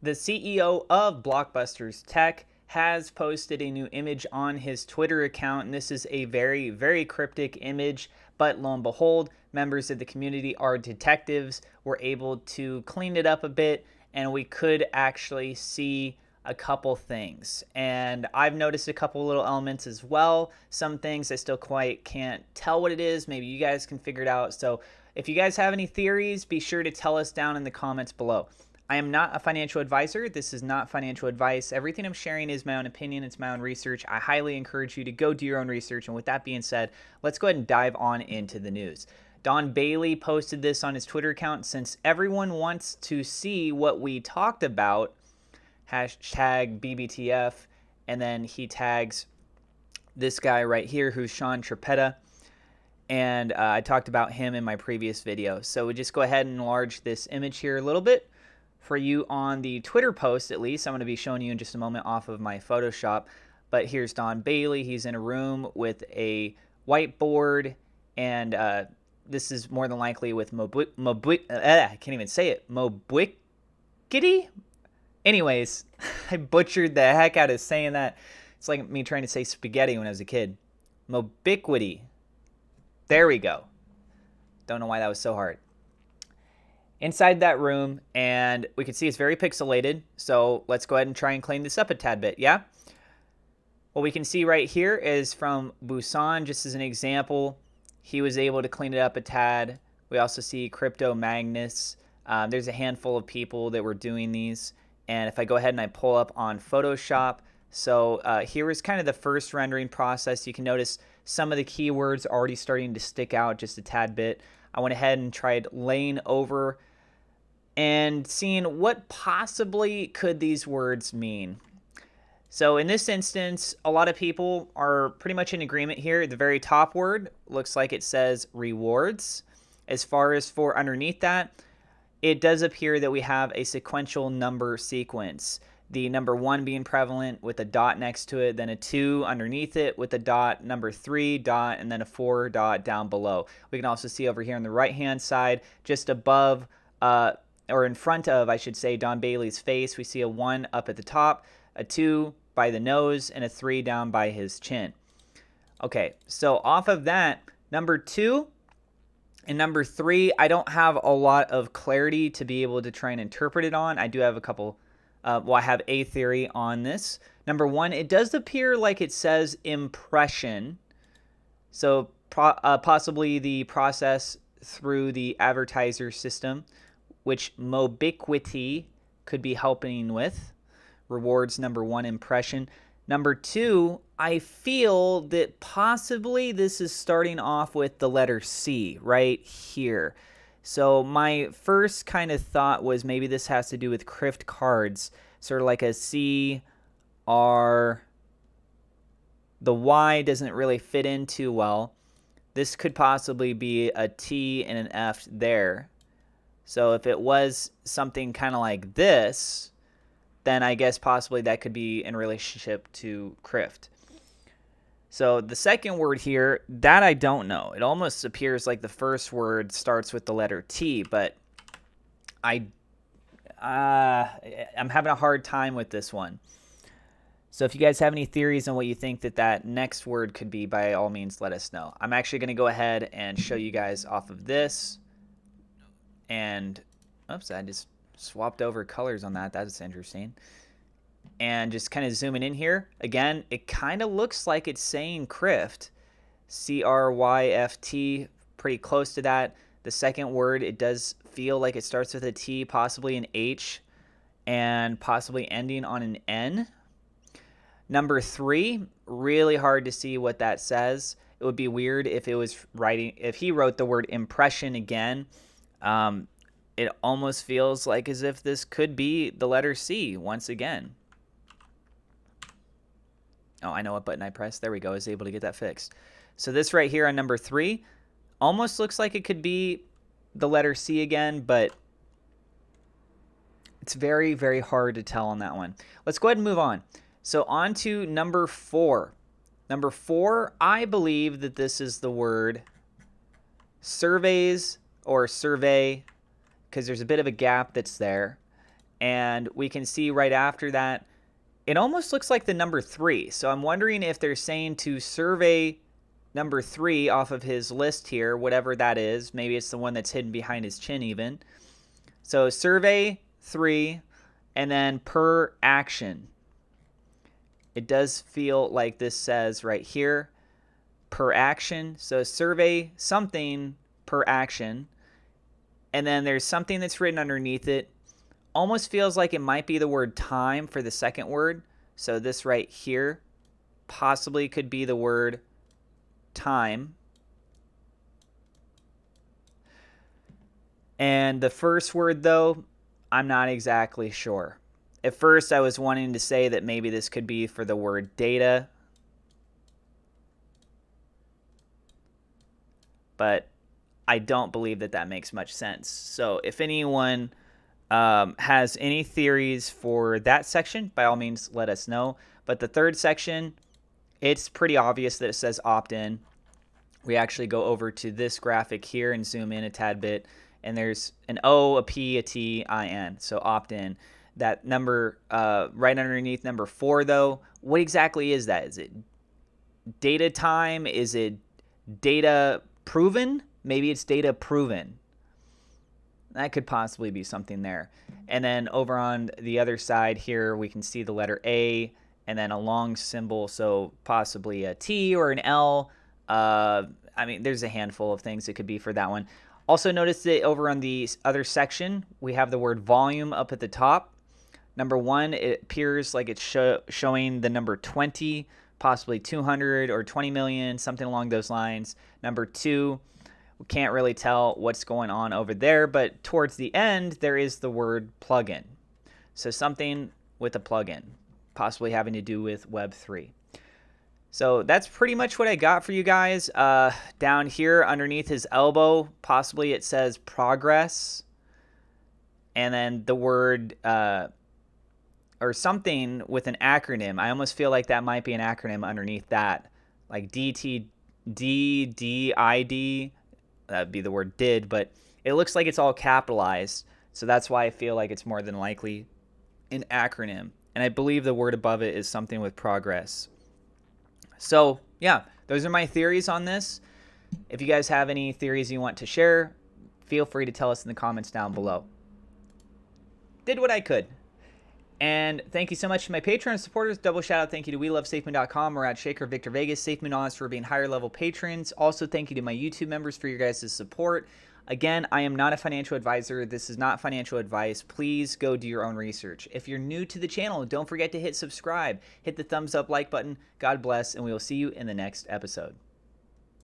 The CEO of BlockBusters Tech has posted a new image on his Twitter account, and this is a very, very cryptic image, but lo and behold, members of the community, our detectives, were able to clean it up a bit, and we could actually see a couple things. And I've noticed a couple little elements as well. Some things I still quite can't tell what it is. Maybe you guys can figure it out. So if you guys have any theories, be sure to tell us down in the comments below. I am not a financial advisor. This is not financial advice. Everything I'm sharing is my own opinion. It's my own research. I highly encourage you to go do your own research. And with that being said, let's go ahead and dive on into the news. Don Bailey posted this on his Twitter account. Since everyone wants to see what we talked about, hashtag BBTF, and then he tags this guy right here who's Sean Trepetta. And I talked about him in my previous video. So we just go ahead and enlarge this image here a little bit for you on the Twitter post, at least. I'm going to be showing you in just a moment off of my Photoshop. But here's Don Bailey. He's in a room with a whiteboard, and this is more than likely with I can't even say it. Mobiquity? Anyways, I butchered the heck out of saying that. It's like me trying to say spaghetti when I was a kid. Mobiquity. There we go. Don't know why that was so hard. Inside that room, and we can see it's very pixelated. So let's go ahead and try and clean this up a tad bit, yeah? What we can see right here is from Busan, just as an example. He was able to clean it up a tad. We also see Crypto Magnus. There's a handful of people that were doing these. And if I go ahead and I pull up on Photoshop, so here is kind of the first rendering process. You can notice some of the keywords already starting to stick out just a tad bit. I went ahead and tried laying over and seeing what possibly could these words mean. So in this instance, a lot of people are pretty much in agreement here. The very top word looks like it says rewards. As far as for underneath that, it does appear that we have a sequential number sequence. The number 1 being prevalent with a dot next to it, then a 2 underneath it with a dot, number 3 dot, and then a 4 dot down below. We can also see over here on the right-hand side, just above, or in front of, I should say, Don Bailey's face, we see a 1 up at the top, a 2 by the nose, and a 3 down by his chin. Okay, so off of that, number 2 and number 3, I don't have a lot of clarity to be able to try and interpret it on. I do have a couple, I have a theory on this. Number 1, it does appear like it says impression. So possibly the process through the advertiser system, which Mobiquity could be helping with. Rewards number 1, impression. Number 2, I feel that possibly this is starting off with the letter C right here. So my first kind of thought was maybe this has to do with Crift cards, sort of like a C, R. The Y doesn't really fit in too well. This could possibly be a T and an F there. So if it was something kind of like this, then I guess possibly that could be in relationship to Crift. So the second word here, that I don't know. It almost appears like the first word starts with the letter T, but I'm having a hard time with this one. So if you guys have any theories on what you think that next word could be, by all means, let us know. I'm actually going to go ahead and show you guys off of this. And, oops, I just swapped over colors on that. That's interesting. And just kind of zooming in here. Again, it kind of looks like it's saying Crift. C-R-Y-F-T, pretty close to that. The second word, it does feel like it starts with a T, possibly an H, and possibly ending on an N. Number 3, really hard to see what that says. It would be weird if he wrote the word impression again. It almost feels like as if this could be the letter C once again. Oh, I know what button I pressed. There we go. I was able to get that fixed. So this right here on number 3 almost looks like it could be the letter C again, but it's very, very hard to tell on that one. Let's go ahead and move on. So on to number 4. Number 4, I believe that this is the word surveys or survey, because there's a bit of a gap that's there. And we can see right after that, it almost looks like the number 3. So I'm wondering if they're saying to survey number 3 off of his list here, whatever that is. Maybe it's the one that's hidden behind his chin even. So survey 3 and then per action. It does feel like this says right here, per action. So survey something per action. And then there's something that's written underneath it. Almost feels like it might be the word time for the second word. So this right here possibly could be the word time. And the first word, though, I'm not exactly sure. At first, I was wanting to say that maybe this could be for the word data. But I don't believe that that makes much sense. So if anyone has any theories for that section, by all means, let us know. But the third section, it's pretty obvious that it says opt-in. We actually go over to this graphic here and zoom in a tad bit, and there's an O, a P, a T, I-N, so opt-in. That number right underneath number 4, though, what exactly is that? Is it data time? Is it data proven? Maybe it's data proven. That could possibly be something there. And then over on the other side here, we can see the letter A and then a long symbol, so possibly a T or an L. I mean, there's a handful of things it could be for that one. Also notice that over on the other section, we have the word volume up at the top. Number 1, it appears like it's showing the number 20, possibly 200 or 20 million, something along those lines. Number 2, we can't really tell what's going on over there, but towards the end, there is the word plugin. So something with a plugin, possibly having to do with Web3. So that's pretty much what I got for you guys. Down here underneath his elbow, possibly it says progress. And then the word or something with an acronym. I almost feel like that might be an acronym underneath that. Like DTDDID. That'd be the word did, but it looks like it's all capitalized. So that's why I feel like it's more than likely an acronym. And I believe the word above it is something with progress. So yeah, those are my theories on this. If you guys have any theories you want to share, feel free to tell us in the comments down below. Did what I could. And thank you so much to my Patreon supporters. Double shout out thank you to WeLoveSafeMoon.com, Murad Shaker, Victor Vegas, SafeMoon Honest for being higher level patrons. Also thank you to my YouTube members for your guys' support. Again, I am not a financial advisor. This is not financial advice. Please go do your own research. If you're new to the channel, don't forget to hit subscribe. Hit the thumbs up like button. God bless, and we will see you in the next episode.